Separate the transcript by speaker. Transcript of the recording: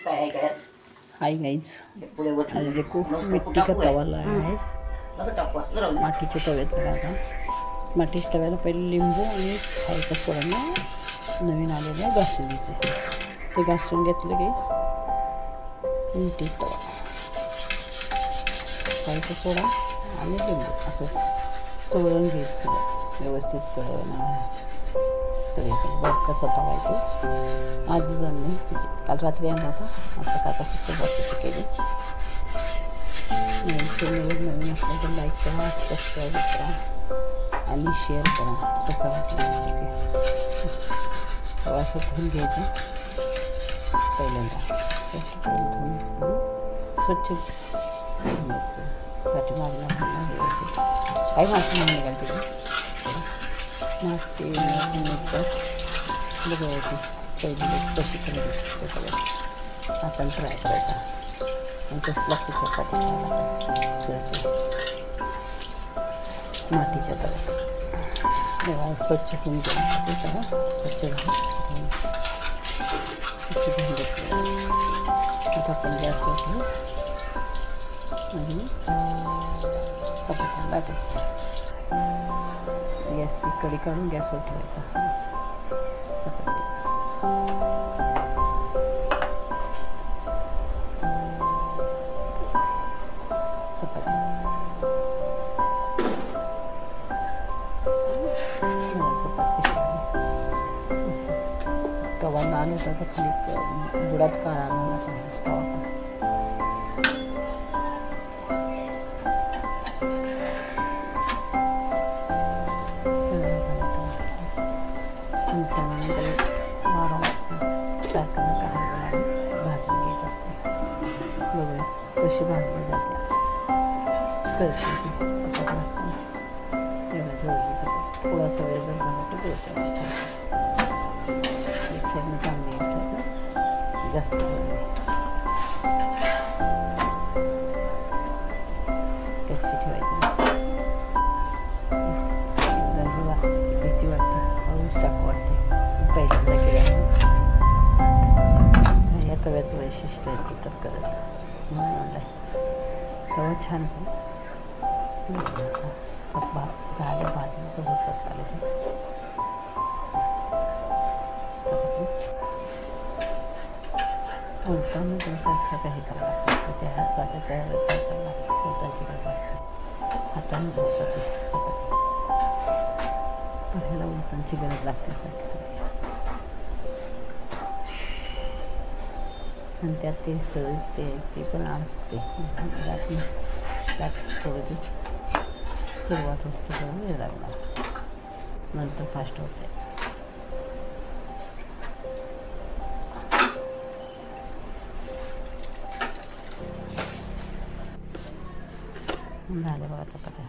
Speaker 1: Hi guys, आज देखो मिट्टी का तवा लाया है। मातीच्या तव्यात बघा, मातीच्या तव्याला पहिले लिंबू आणि खायचा सोडा नवीन आलेले घासून घ्यायचे। ते घासून घेतलं की मिट्टी तवा, खायचा सोडा आणि लिंबू असं चोळून घ्यायचं व्यवस्थित कळणं सगळीकडे। बघ कसा तवा आहे तो। आजच आणलं, काल रात्री आणला होता, आता कालपासून सुरुवात केली। चॅनलवर नवीन असलं तर लाईक करा, सबस्क्राईब करा आणि शेअर करा। कसं वाटलं तवा असं धुवून घ्यायचं पहिल्यांदा, स्वच्छ पाठीमागला व्यवस्थित काही माती नाही निघाल तिथे माती बघायची पहिली कशी करायची आपण ट्राय करायचा आणि कसला की चपाती मातीच्या तव्यात तेव्हा स्वच्छ करून घ्यायचं। तेव्हा स्वच्छ घेऊन घेतलं आता आपण गॅसवर ठेवू आणि चपात्या लाटायचं। गॅसची कढई काढून गॅसवर ठेवायचा चपाती चपाती कशी झाली तवा लाल होता तर खाली बुडात काळा आणायला पाहिजे तवा भाजून घ्यायचं असते। बघूया कशी भाजली जाते कशी चपाती असते तेव्हा जळली चपाती थोडासा वेळ जर झाला तर जळते। एक साईडनं चांगली एक साईडनं जास्त जळली कच्ची ठेवायची एकदम वाजते भीती वाटते पाऊस टाकू वाटते पहिल्यांदा केल्यामुळे तव्याचं वैशिष्ट्य आहे ते तर करत म्हणलं तवा छान झालं झालं भाजून तर होत चालेल ते चपाती उलताना त्यासारखं काही करावं लागतं त्या हाताच्या त्या हाताचा उलतांची करावं लागते हाताने होत जाते चपाती पण ह्याला उलतांची गरज लागते सारखी सारखी आणि त्यात ते सहज ते पण आणते त्यात थोडे दिवस सुरुवात असते तेव्हा वेळ लागणार नंतर फास्ट होते। झाले बघा चपात्या।